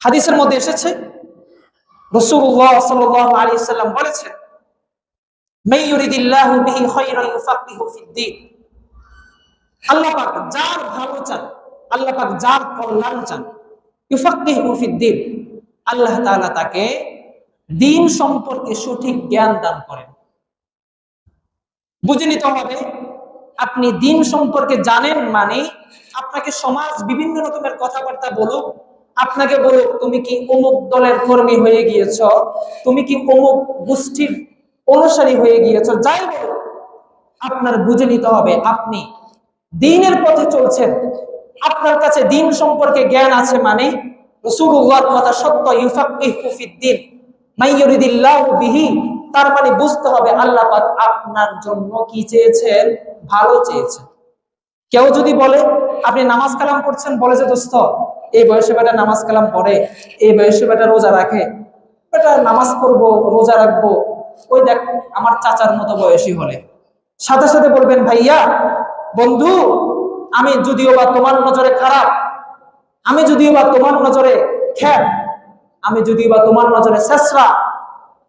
হাদিসের মধ্যে এসেছে রাসূলুল্লাহ সাল্লাল্লাহু আলাইহি সাল্লাম বলেছেন, মান ইউরিদিল্লাহু বিহি খায়রান ইউফাক্কিহু ফিদ্দীন। আল্লাহ পাক যার ভালো চান, আল্লাহ পাক যার কল্যাণ চান, ইউফাক্কিহু ফিদ্দীন, আল্লাহ তাআলা তাকে দ্বীন সম্পর্কে সঠিক জ্ঞান দান করেন। বুঝে নিতে হবে, আপনি দ্বীন সম্পর্কে জানেন মানে আপনাকে সমাজ বিভিন্ন রকমের কথাবার্তা বলুক, আপনাকে বলুক তুমি কি অমুক দলের কর্মী হয়ে গিয়েছ, তুমি কি অমুক গোষ্ঠীর অনুসারী হয়ে গিয়েছ, যাই বলুক, আপনার বুঝে নিতে হবে আপনি দ্বীনের পথে চলছেন, আপনার কাছে দ্বীন সম্পর্কে জ্ঞান আছে মানে রাসূলুল্লাহর কথা সত্য। ইউফাক্কিহু ফিদ্দীন মান ইউরিদিল্লাহু বিহি, তার মানে বুঝতে হবে আল্লাহ পাক আপনার জন্য কি চেয়েছেন, ভালো চেয়েছেন। কেউ যদি বলে আপনি নামাজ কালাম করছেন, বলে যে দোস্ত এই বয়সে বেটা নামাজ কালাম পড়ে, এই বয়সে বেটা রোজা রাখে, বেটা নামাজ পড়বো রোজা রাখবো, ওই দেখ আমার চাচার মতো বয়সী হলে, সাথে সাথে বলবেন ভাইয়া বন্ধু আমি যদিও বা তোমার নজরে খারাপ, আমি যদিও বা তোমার নজরে খ্যাত, আমি যদিও বা তোমার নজরে শেষরা,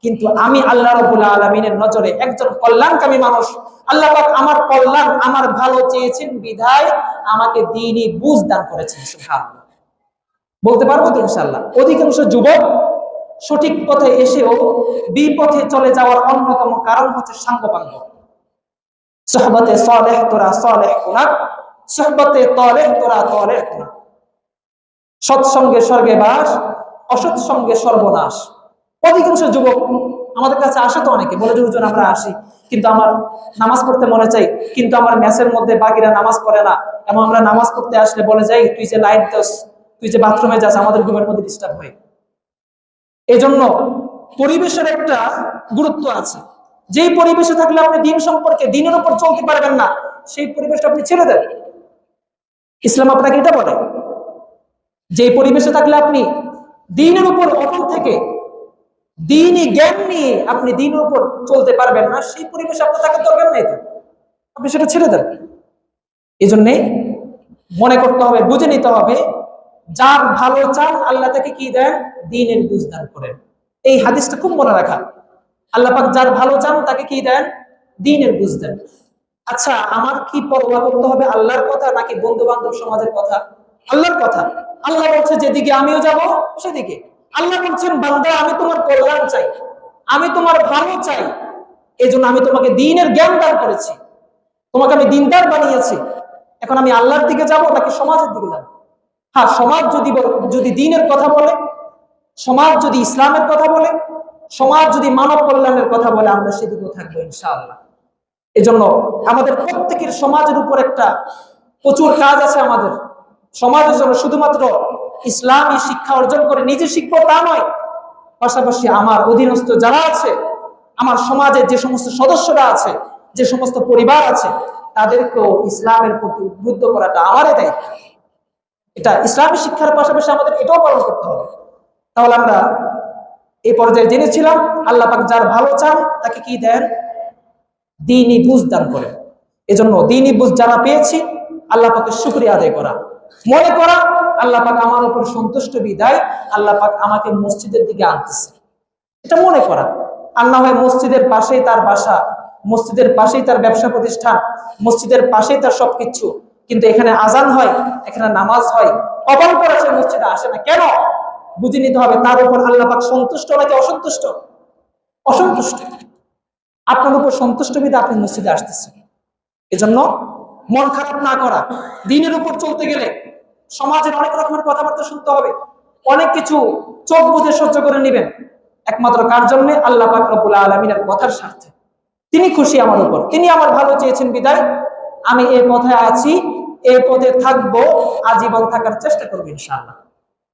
কিন্তু আমি আল্লাহ রাব্বুল আলামিনের নজরে একজন কল্যাণকামী মানুষ। আল্লাহ পাক আমার কল্যাণ, আমার ভালো চেয়েছেন বিধায় আমাকে দ্বীনি বুঝ দান করেছেন। সুবহানাল্লাহ। বলতে পারবো তো ইনশাআল্লাহ। অধিকাংশ যুবক সঠিক পথে এসেও বিপথে চলে যাওয়ার অন্যতম কারণ হচ্ছে সাঙ্গপাঙ্গ। সুহবতে সালেহ তোরা সালেহ কুনা, সুহবতে তালেহ তোরা তালেহ কুনা। সৎসঙ্গে স্বর্গে বাস, অসৎ সঙ্গে সর্বনাশ। অধিকাংশ যুবক আমাদের কাছে আসে তো অনেকে বলে যে হুজুর আমরা আসি, কিন্তু আমার নামাজ পড়তে মনে চাই, কিন্তু আমার ম্যাচের মধ্যে বাকিরা নামাজ পড়ে না, এবং আমরা নামাজ পড়তে আসলে বলে যাই তুই যে লাইট দাস, তুই যে বাথরুমে যাস, আমাদের ঘুমের মধ্যে ডিস্টার্ব হয়। এই জন্য পরিবেশের একটা গুরুত্ব আছে। যেই পরিবেশে থাকলে আপনি দ্বীন সম্পর্কে, দ্বীনের উপর চলতে পারবেন না, সেই পরিবেশটা আপনি ছেড়ে দেন। ইসলাম আপনাকে এটা বলে, যেই পরিবেশে থাকলে আপনি দ্বীনের উপর অটল থেকে দ্বীনি জ্ঞান নিয়ে আপনি দ্বীনের উপর চলতে পারবেন না, সেই পরিবেশে আপনার থাকার দরকার নেই, তো আপনি সেটা ছেড়ে দেন। এই জন্যে মনে করতে হবে, বুঝে নিতে হবে, যার ভালো চান আল্লাহ তাকে কি দেন, দ্বীনের বুঝ দান করেন। এই হাদিসটা খুব মনে রাখা। আল্লাহ পাক যার ভালো চান তাকে কি দেন, দ্বীনের বুঝ দেন। আচ্ছা আমার কি পরোয়া করতে হবে, আল্লাহর কথা নাকি বন্ধু বান্ধব সমাজের কথা? আল্লাহর কথা। আল্লাহ বলছে যেদিকে আমিও যাব সেদিকে। আল্লাহ বলছেন বান্দা আমি তোমার কল্যাণ চাই, আমি তোমার ভালো চাই, এই জন্য আমি তোমাকে দ্বীনের জ্ঞান দান করেছি, তোমাকে আমি দ্বীনদার বানিয়েছি। এখন আমি আল্লাহর দিকে যাব নাকি সমাজের দিকে যাব? হ্যাঁ, সমাজ যদি দ্বীনের কথা বলে, সমাজ যদি ইসলামের কথা বলে, সমাজ যদি মানব কল্যাণের কথা বলে, আমরা সেদিকেও থাকবো ইনশাআল্লাহ। এজন্য আমাদের প্রত্যেকের সমাজের উপর একটা প্রচুর কাজ আছে। আমাদের সমাজের জন্য শুধুমাত্র ইসলামী শিক্ষা অর্জন করে নিজে শিখবো তা নয়, পাশাপাশি আমার অধীনস্থ যারা আছে, আমার সমাজের যে সমস্ত সদস্যরা আছে, যে সমস্ত পরিবার আছে, তাদেরকেও ইসলামের প্রতি উদ্বুদ্ধ করাটা আমারই দায়িত্ব। এটা ইসলামী শিক্ষার পাশাপাশি আমাদের এটাও পালন করতে হবে। তাহলে আমরা এই পর্যায়ে জেনেছিলাম আল্লাহ পাক যার ভালো চান তাকে কি দেন, দ্বীনি বুঝ দান করেন। এজন্য দ্বীনি বুঝ যারা পেয়েছি আল্লাহ পাকের শুকরিয়া আদায় করা, মনে করা আল্লাহ পাক আমার উপর সন্তুষ্ট বিদায় আল্লাহ পাক আমাকে মসজিদের দিকে আনতেছে, এটা মনে করা। আর না হয় মসজিদের পাশেই তার বাসা, মসজিদের পাশেই তার ব্যবসা প্রতিষ্ঠান, মসজিদের পাশেই তার সবকিছু, কিন্তু এখানে আজান হয়, এখানে নামাজ হয়, কপাল করে সে মসজিদে আসে না কেন? বুঝে নিতে হবে তার উপর আল্লাহ পাক সন্তুষ্ট নাকি অসন্তুষ্ট? অসন্তুষ্ট। আপনার উপর সন্তুষ্ট বিধায় আপনি মসজিদে আসতেছেন। এজন্য মন খারাপ না করা। দ্বীনের উপর চলতে গেলে সমাজের অনেক রকমের কথাবার্তা শুনতে হবে, অনেক কিছু চোখ বুজে সহ্য করে নেবেন, একমাত্র কার জন্য? আল্লাহ পাক রব্বুল আলামিনের কথার স্বার্থে। তিনি খুশি আমার উপর, তিনি আমার ভালো চেয়েছেন বিদায় আমি এই পথে আছি, এই পথে থাকবো, আজীবন থাকার চেষ্টা করবো ইনশাআল্লাহ।